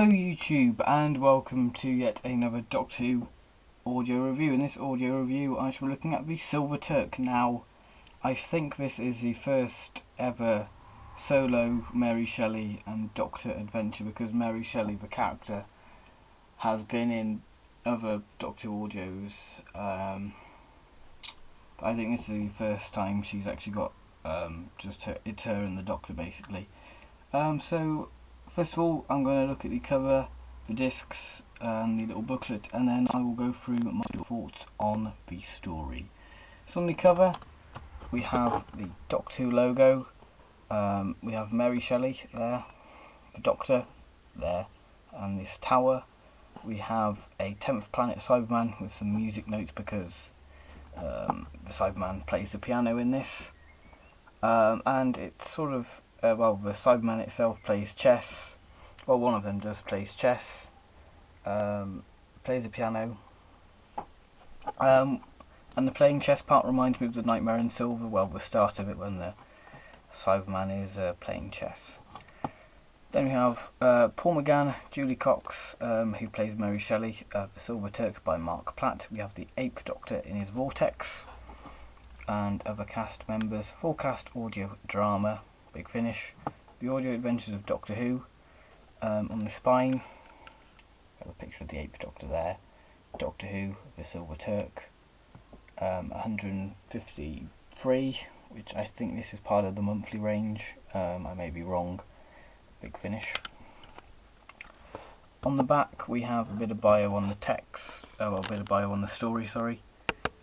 Hello YouTube and welcome to yet another Doctor Who audio review. In this audio review I shall be looking at the Silver Turk. Now I think this is the first ever solo Mary Shelley and Doctor adventure, because Mary Shelley the character has been in other Doctor audios, but I think this is the first time she's actually got it's her and the Doctor basically. So first of all, I'm going to look at the cover, the discs, and the little booklet, and then I will go through my thoughts on the story. So on the cover, we have the Doctor Who logo, we have Mary Shelley there, the Doctor there, and this tower. We have a 10th planet Cyberman with some music notes, because the Cyberman plays the piano in this, and it's sort of the Cyberman itself plays chess. Well, one of them does plays chess, plays the piano, and the playing chess part reminds me of the Nightmare in Silver. Well, the start of it when the Cyberman is playing chess. Then we have Paul McGann, Julie Cox, who plays Mary Shelley, The Silver Turk by Mark Platt. We have the 8th Doctor in his Vortex, and other cast members. Full cast audio drama, Big Finish. The audio adventures of Doctor Who. On the spine, got a picture of the 8th Doctor there. Doctor Who, The Silver Turk, 153, which I think this is part of the monthly range. I may be wrong. Big Finish. On the back we have a bit of bio on the text, a bit of bio on the story, sorry.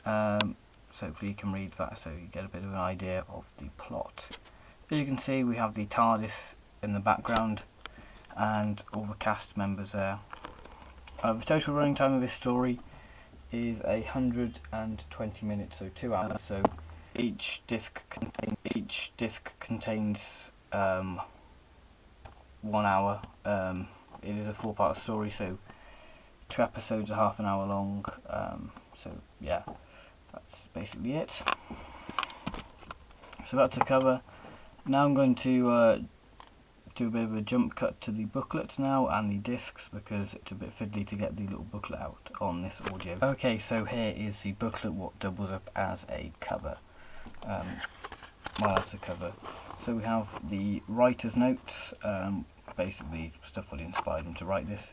So hopefully you can read that so you get a bit of an idea of the plot. As you can see, we have the TARDIS in the background and all the cast members there. The total running time of this story is 120 minutes, so 2 hours. So each disc contains 1 hour. It is a 4-part story, so 2 episodes are half an hour long. So yeah, that's basically it. So that's the cover. Now I'm going to do a bit of a jump cut to the booklet now and the discs, because it's a bit fiddly to get the little booklet out on this audio. Okay, so here is the booklet, what doubles up as a cover. Well, that's the cover. So we have the writer's notes, basically stuff that inspired them to write this.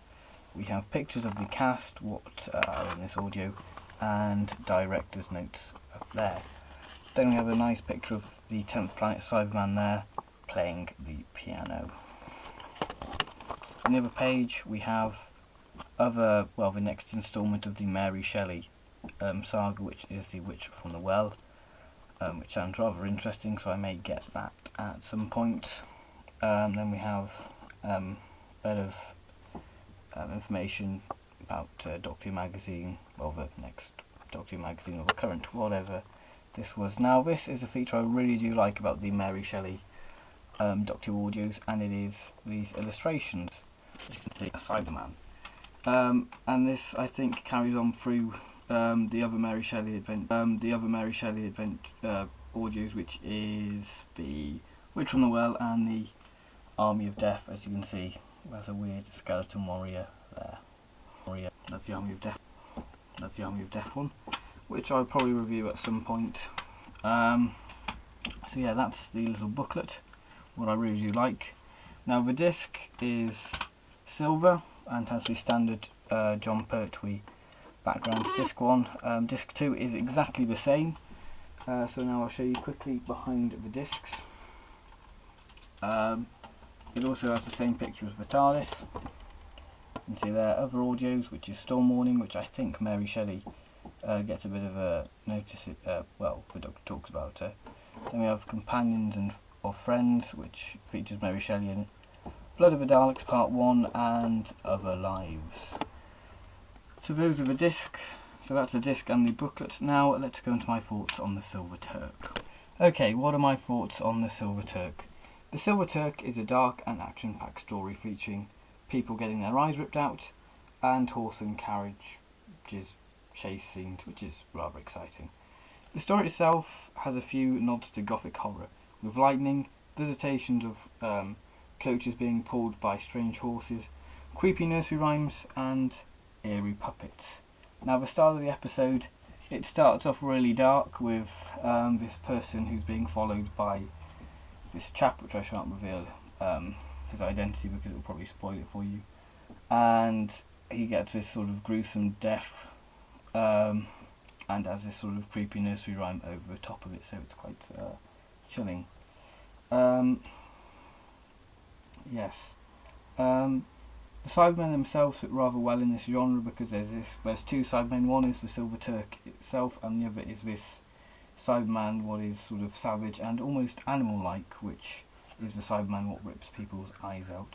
We have pictures of the cast, what are in this audio, and director's notes up there. Then we have a nice picture of the 10th planet Cyberman there, playing the piano. On the other page we have the next instalment of the Mary Shelley saga, which is The Witch from the Well, which sounds rather interesting, so I may get that at some point. Then we have a bit of information about Doctor Who magazine, well, the next Doctor Who magazine, or the current, whatever this was. Now this is a feature I really do like about the Mary Shelley Doctor Who audios, and it is these illustrations, which you can see a Cyberman, and this I think carries on through the other Mary Shelley audios, which is the Witch from the Well and the Army of Death. As you can see, there's a weird skeleton warrior there. That's the Army of Death. That's the Army of Death one, which I'll probably review at some point. So yeah, that's the little booklet, what I really do like. Now the disc is silver and has the standard John Pertwee background. Disc 1, disc 2 is exactly the same. So now I'll show you quickly behind the discs. It also has the same picture as the TARDIS. You can see there other audios, which is Storm Warning, which I think Mary Shelley gets a bit of a notice. The Doctor talks about her. Then we have Companions or Friends, which features Mary Shelley in it. Blood of the Daleks Part 1 and Other Lives. So those are the disc. So that's the disc and the booklet. Now let's go into my thoughts on the Silver Turk. Okay, what are my thoughts on the Silver Turk? The Silver Turk is a dark and action-packed story featuring people getting their eyes ripped out and horse and carriages chase scenes, which is rather exciting. The story itself has a few nods to gothic horror, with lightning, visitations of coaches being pulled by strange horses, creepy nursery rhymes and eerie puppets. Now the start of the episode, it starts off really dark with this person who's being followed by this chap, which I shan't reveal his identity because it will probably spoil it for you, and he gets this sort of gruesome death and has this sort of creepy nursery rhyme over the top of it, so it's quite chilling. Yes. The Cybermen themselves fit rather well in this genre because there's two Cybermen. One is the Silver Turk itself, and the other is this Cyberman, what is sort of savage and almost animal-like, which is the Cyberman what rips people's eyes out.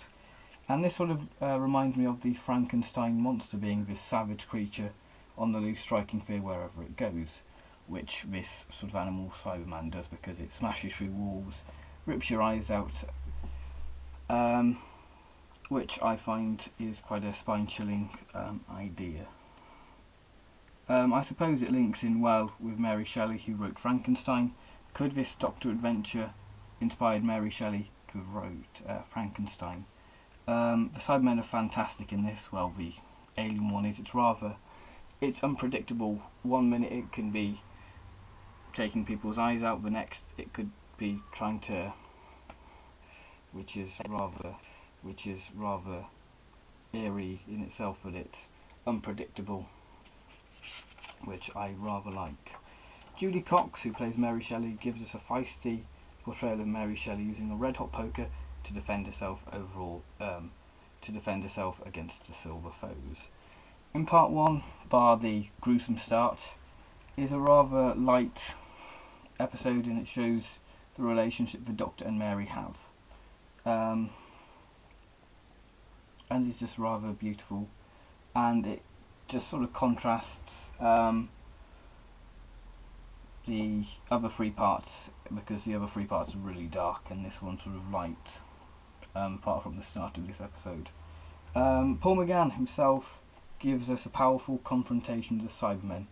And this sort of reminds me of the Frankenstein monster being this savage creature on the loose, striking fear wherever it goes, which this sort of animal Cyberman does because it smashes through walls, rips your eyes out, which I find is quite a spine-chilling idea. I suppose it links in well with Mary Shelley, who wrote Frankenstein. Could this Doctor Adventure inspired Mary Shelley to have wrote Frankenstein? The Cybermen are fantastic in this. Well, the alien one is. It's unpredictable. 1 minute it can be taking people's eyes out, the next it could be trying to, which is rather eerie in itself, but it's unpredictable, which I rather like. Judy Cox, who plays Mary Shelley, gives us a feisty portrayal of Mary Shelley using a red-hot poker to defend herself against the silver foes. In part 1, bar the gruesome start, is a rather light episode, and it shows the relationship the Doctor and Mary have. And it's just rather beautiful, and it just sort of contrasts the other 3 parts, because the other 3 parts are really dark and this one's sort of light, apart from the start of this episode. Paul McGann himself gives us a powerful confrontation to the Cybermen,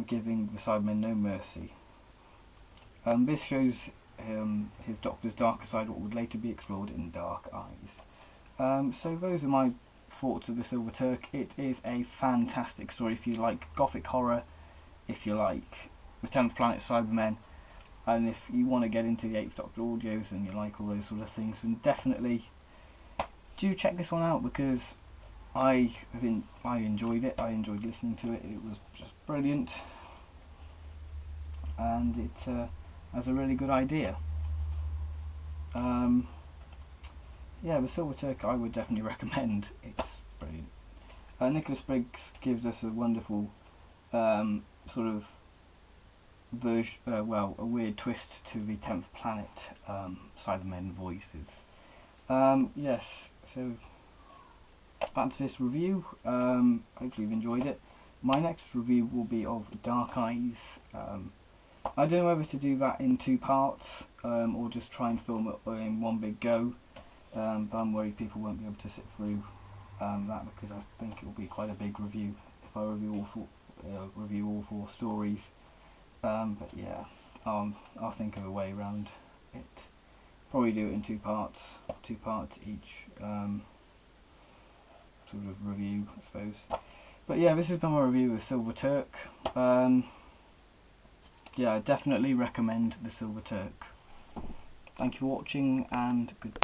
giving the Cybermen no mercy. This shows his Doctor's darker side, what would later be explored in Dark Eyes. So those are my thoughts of the Silver Turk. It is a fantastic story if you like gothic horror, if you like the 10th Planet Cybermen, and if you want to get into the 8th Doctor audios and you like all those sort of things, then definitely do check this one out, because I enjoyed it. I enjoyed listening to it. It was just brilliant, and it has a really good idea. Yeah, the Silver Turk I would definitely recommend. It's brilliant. Nicholas Briggs gives us a wonderful sort of a weird twist to the 10th Planet Cybermen voices. Yes, so back to this review. Hopefully you've enjoyed it. My next review will be of Dark Eyes. I don't know whether to do that in 2 parts or just try and film it in one big go, but I'm worried people won't be able to sit through that, because I think it will be quite a big review if I review all 4 stories. But yeah, I'll think of a way around it. Probably do it in 2 parts each sort of review, I suppose. But yeah, this has been my review of Silver Turk. Yeah, I definitely recommend the Silver Turk. Thank you for watching, and goodbye.